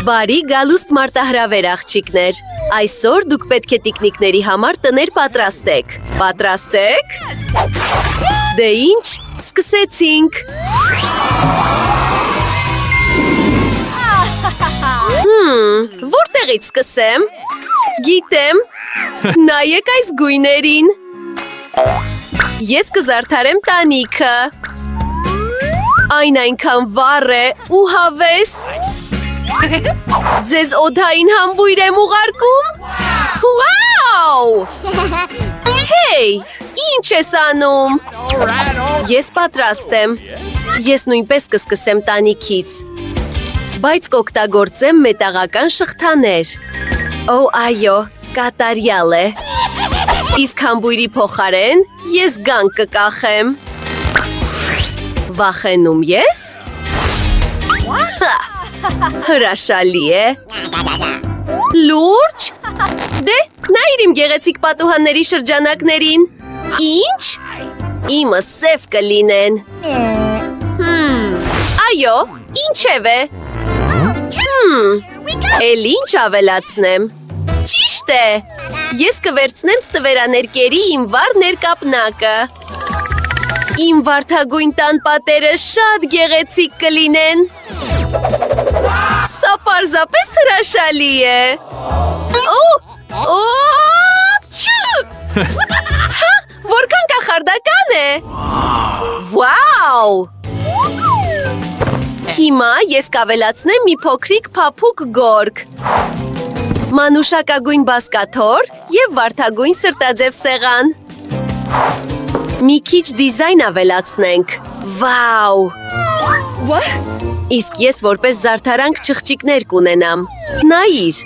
Բարի գալուստ մարտահրավեր աղջիկներ, այսօր դուք պետք է տիկնիկների համար տներ պատրաստեք, պատրաստեք? Դե ինչ, սկսեցինք։ Որտեղից սկսեմ? Գիտեմ, նայեք այս գույներին։ Ես կզարդարեմ տանիքը։ Այն այնքան վառ է ու հավես։ Ձեզ օդային համբույր եմ ուղարկում։ Վաու! Հեյ, ինչ ես անում։ Ես պատրաստ եմ։ Ես նույնպես կսկսեմ տանիքից։ Բայց կօգտագործեմ մետաղական շղթաներ։ Օ, այո, կատարյալ է։ Իսկ համբույրի փոխարեն ես գանք կկախեմ։ Վախենում ես։ Հրաշալի է։ Լուրջ։ Դե, նայիր իմ գեղեցիկ պատուհանների շրջանակներին։ Ինչ։ Իմը սև կլինեն։ Այո, ինչև է։ Էլ ինչ ավելացնեմ։ Ճիշտ է։ Ես կվերցնեմ ստվերաներկերի իմ վառ ներկապնակը։ Իմ վարդագույն տան պատերը շատ գեղեցիկ կլինեն։ Սա պարզապես հրաշալի է։ Հա, որքան կախարդական է։ Վաու։ Հիմա ես կավելացնեմ մի փոքրիկ փափուկ գորգ։ Մանուշակագույն բազկաթոռ և վարդագույն սրտաձև սեղան։ Մի քիչ դիզայն ավելացնենք։ Վաու։ Իսկ ես որպես զարդարանք չղջիկներ կունենամ։ Նայիր։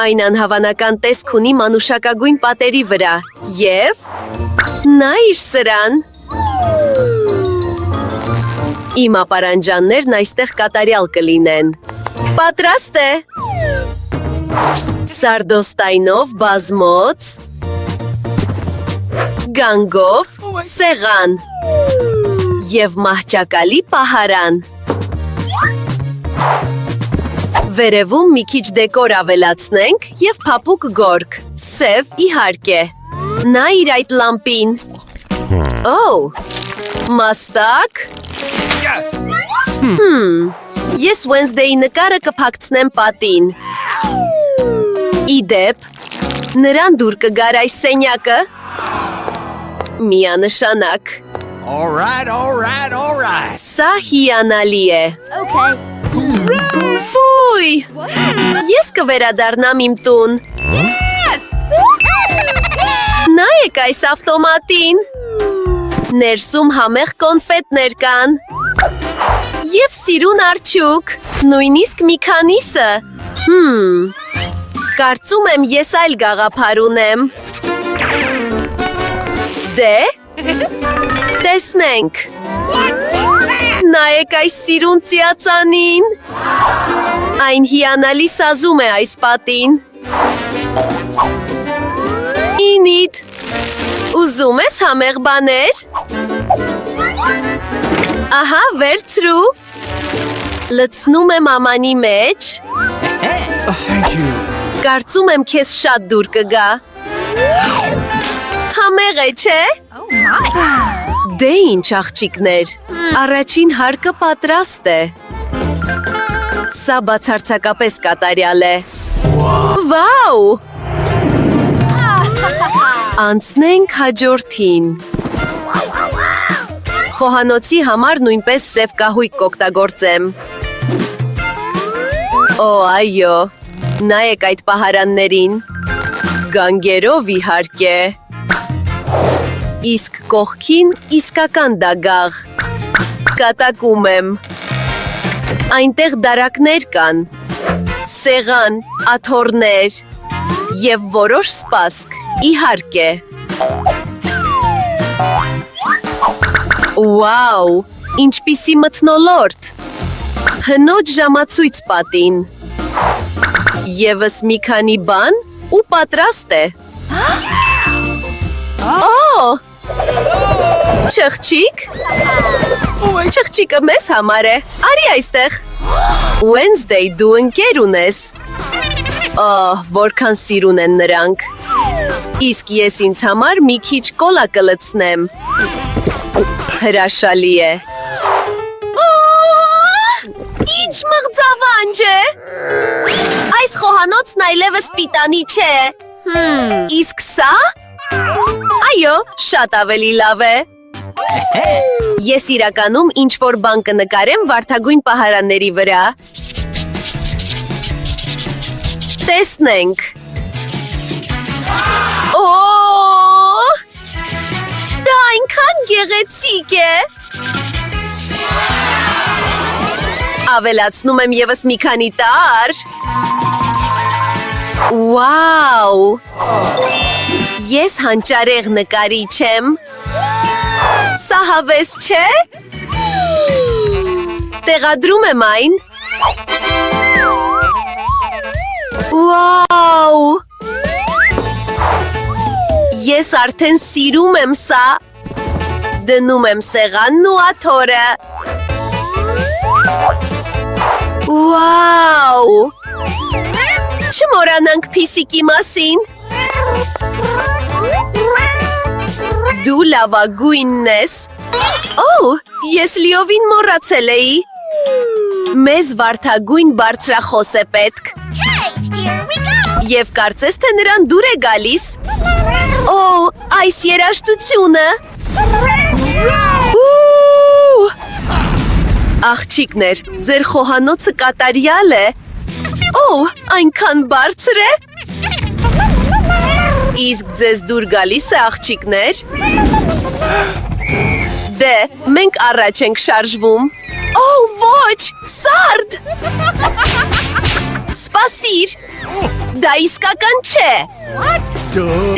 Այն անհավանական տեսք ունի մանուշակագույն պատերի վրա։ Եվ նայիր սրան։ Իմ ապարանջաններն այստեղ կատարյալ կլինեն։ Պատրաստ է։ Սարդոստայնով բազմոց, գանգով սեղան և մահճակալի պահարան։ Վերևում մի քիչ դեկոր ավելացնենք և փափուկ գորգ, սև իհարկե։ Նայիր այդ լամպին։ Մաստակ։ Ես Wednesday-ի նկարը կփակցնեմ պատին։ Իդեպ, նրան դուր կգար այս սենյակը։ Միանշանակ։ Սա հիանալի է։ Ֆույ, ես կվերադառնամ իմ տուն։ Նայեք այս ավտոմատին։ Ներսում համեղ կոնֆետներ կան։ Եվ սիրուն արջուկ, նույնիսկ մի քանիսը։ Կարծում եմ ես այլ գաղափար ունեմ։ Դե, տեսնենք։ Նայեք այս սիրուն ծիածանին։ Այն հիանալի սազում է այս պատին։ Ինիդ, ուզում ես համեղ բաներ։ Ահա, վերցրու։ Լցնում եմ ամանի մեջ։ Կարծում եմ քեզ շատ դուր կգա։ Համեղ է, չէ։ Դե ինչ աղջիկներ, առաջին հարկը պատրաստ է։ Սա բացարձակապես կատարյալ է։ Վաու։ Անցնենք հաջորդին։ Խոհանոցի համար նույնպես սև կահույք կօգտագործեմ։ Օ, այո, նայեք այդ պահարաններին։ Գանգերով իհարկե։ Իսկ կողքին իսկական դագաղ։ Կատակում եմ։ Այնտեղ դարակներ կան։ Սեղան, աթոռներ և որոշ սպասք, իհարկե։ Վաու, ինչպիսի մթնոլորտ։ Հնոջ ժամացույց պատին։ Եվս մի քանի բան ու պատրաստ է։ Չղջիկ։ Չղջիկը մեզ համար է։ Արի այստեղ։ Wednesday, դու ընկեր ունես։ Որքան սիրուն են նրանք։ Իսկ ես ինձ համար մի քիչ կոլա կլցնեմ։ Հրաշալի է։ Ինչ մղձավանջ է։ Այս խոհանոցն այլևս պիտանի չէ։ Իսկ սա։ Այո, շատ ավելի լավ է։ Ես իրականում ինչ-որ բան կնկարեմ վարդագույն պահարանների վրա։ Տեսնենք։ Դա այնքան գեղեցիկ է։ Ավելացնում եմ ևս մի քանի տար։ Վաու։ Ես հանճարեղ նկարիչ եմ։ Սա հավես չէ։ Տեղադրում եմ այն։ Վաու։ Ես արդեն սիրում եմ սա։ Դնում եմ սեղանն ու աթոռը։ Վաու։ Չմոռանանք փիսիկի մասին։ Դու լավագույնն ես։ Ես լիովին մոռացել էի։ Մեզ վարդագույն բարձրախոս է պետք։ Եվ կարծես թե նրան դուր է գալիս։ Այս երաժշտությունը։ Աղջիկներ, ձեր խոհանոցը կատարյալ է։ Այնքան բարձր է։ Իսկ ձեզ դուր գալիս է աղջիկներ։ Դե, մենք առաջ ենք շարժվում։ Ոչ, սարդ։ Սպասիր։ Դա իսկական չէ։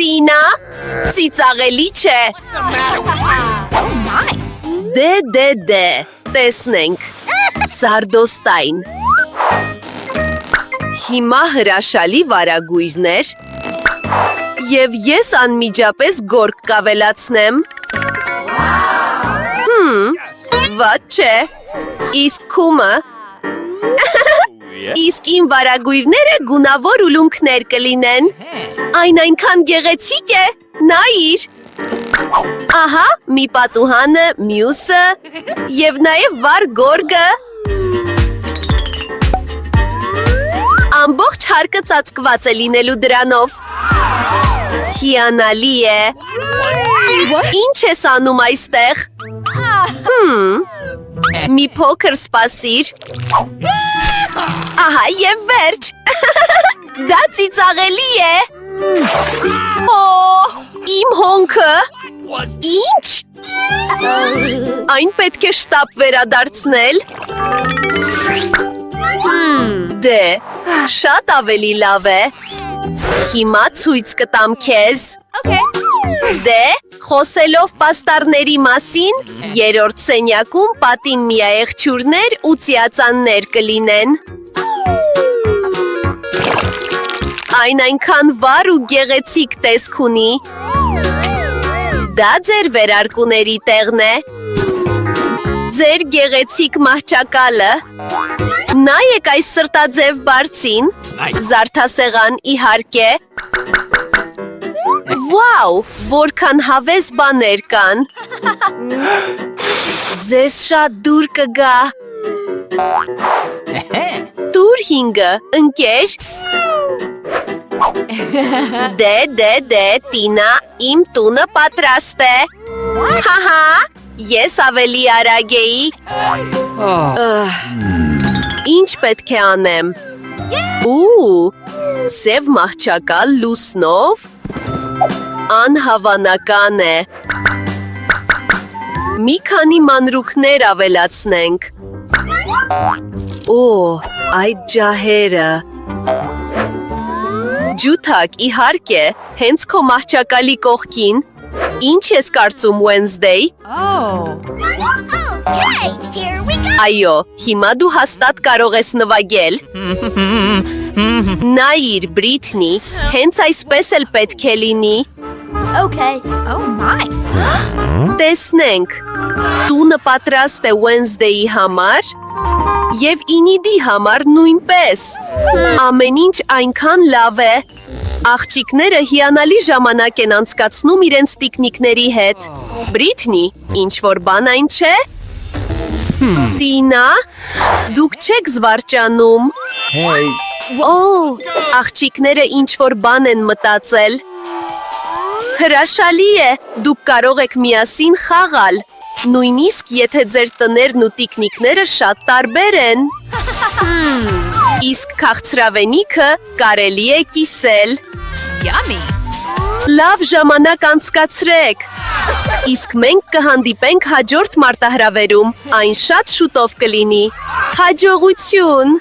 Տինա, ծիծաղելի չէ։ Դե, տեսնենք։ Սարդոստայն։ Հիմա հրաշալի վարագույրներ։ Եվ ես անմիջապես գորգ կավելացնեմ։ Վատ չէ։ Իսկ քումը։ Իսկ իմ վարագույրները գունավոր ուլունքներ կլինեն։ Այն այնքան գեղեցիկ է։ Նայիր։ Ահա, մի պատուհանը, մյուսը և նաև վառ գորգը։ Ամբողջ հարկը ծածկված է լինելու դրանով։ Հիանալի է։ Ինչ ես անում այստեղ։ Մի փոքր սպասիր։ Ահա և վերջ։ Դա ծիծաղելի է։ Իմ հոնքը։ Ինչ։ Այն պետք է շտապ վերադարձնել։ Դե, շատ ավելի լավ է։ Հիմա ցույց կտամ քեզ։ Դե, խոսելով պաստառների մասին, երրորդ սենյակում պատին միայեղջյուրներ ու ծիածաններ կլինեն։ Այն այնքան վառ ու գեղեցիկ տեսք ունի։ Դա ձեր վերարկուների տեղն է։ Ձեր գեղեցիկ մահճակալը։ Նայեք այս սրտաձև բարձին։ Զարդասեղան իհարկե։ Վաու, որքան հավես բաներ կան։ Ձեզ շատ դուր կգա։ Դուր հինգը, ընկեր։ Դե, Տինա, իմ տունը պատրաստ է։ Հահա, ես ավելի արագ էի։ Ինչ պետք է անեմ։ Սև մահճակալ լուսնով։ Անհավանական է։ Մի քանի մանրուքներ ավելացնենք։ Այդ ջահերը։ Ջութակ, իհարկե, հենց քո մահճակալի կողքին։ Ինչ ես կարծում, Wednesday։ Այո, հիմա դու հաստատ կարող ես նվագել։ Նայիր, Բրիթնի, հենց այսպես էլ պետք է լինի։ Տեսնենք, տունը պատրաստ է Wednesday-ի համար և Ինիդի համար նույնպես։ Ամեն ինչ այնքան լավ է։ Աղջիկները հիանալի ժամանակ են անցկացնում իրենց տիկնիկների հետ։ Բրիթնի, ինչ-որ բան այն չէ։ Տինա, դուք չեք զվարճանում։ Օ, աղջիկները ինչ-որ բան են մտածել։ Հրաշալի է, դուք կարող եք միասին խաղալ։ Նույնիսկ եթե ձեր տներն ու տիկնիկները շատ տարբեր են։ Իսկ քաղցրավենիքը կարելի է կիսել։ Լավ ժամանակ անցկացրեք։ Իսկ մենք կհանդիպենք հաջորդ մարտահրավերում, այն շատ շուտով կլինի։ Հաջողություն։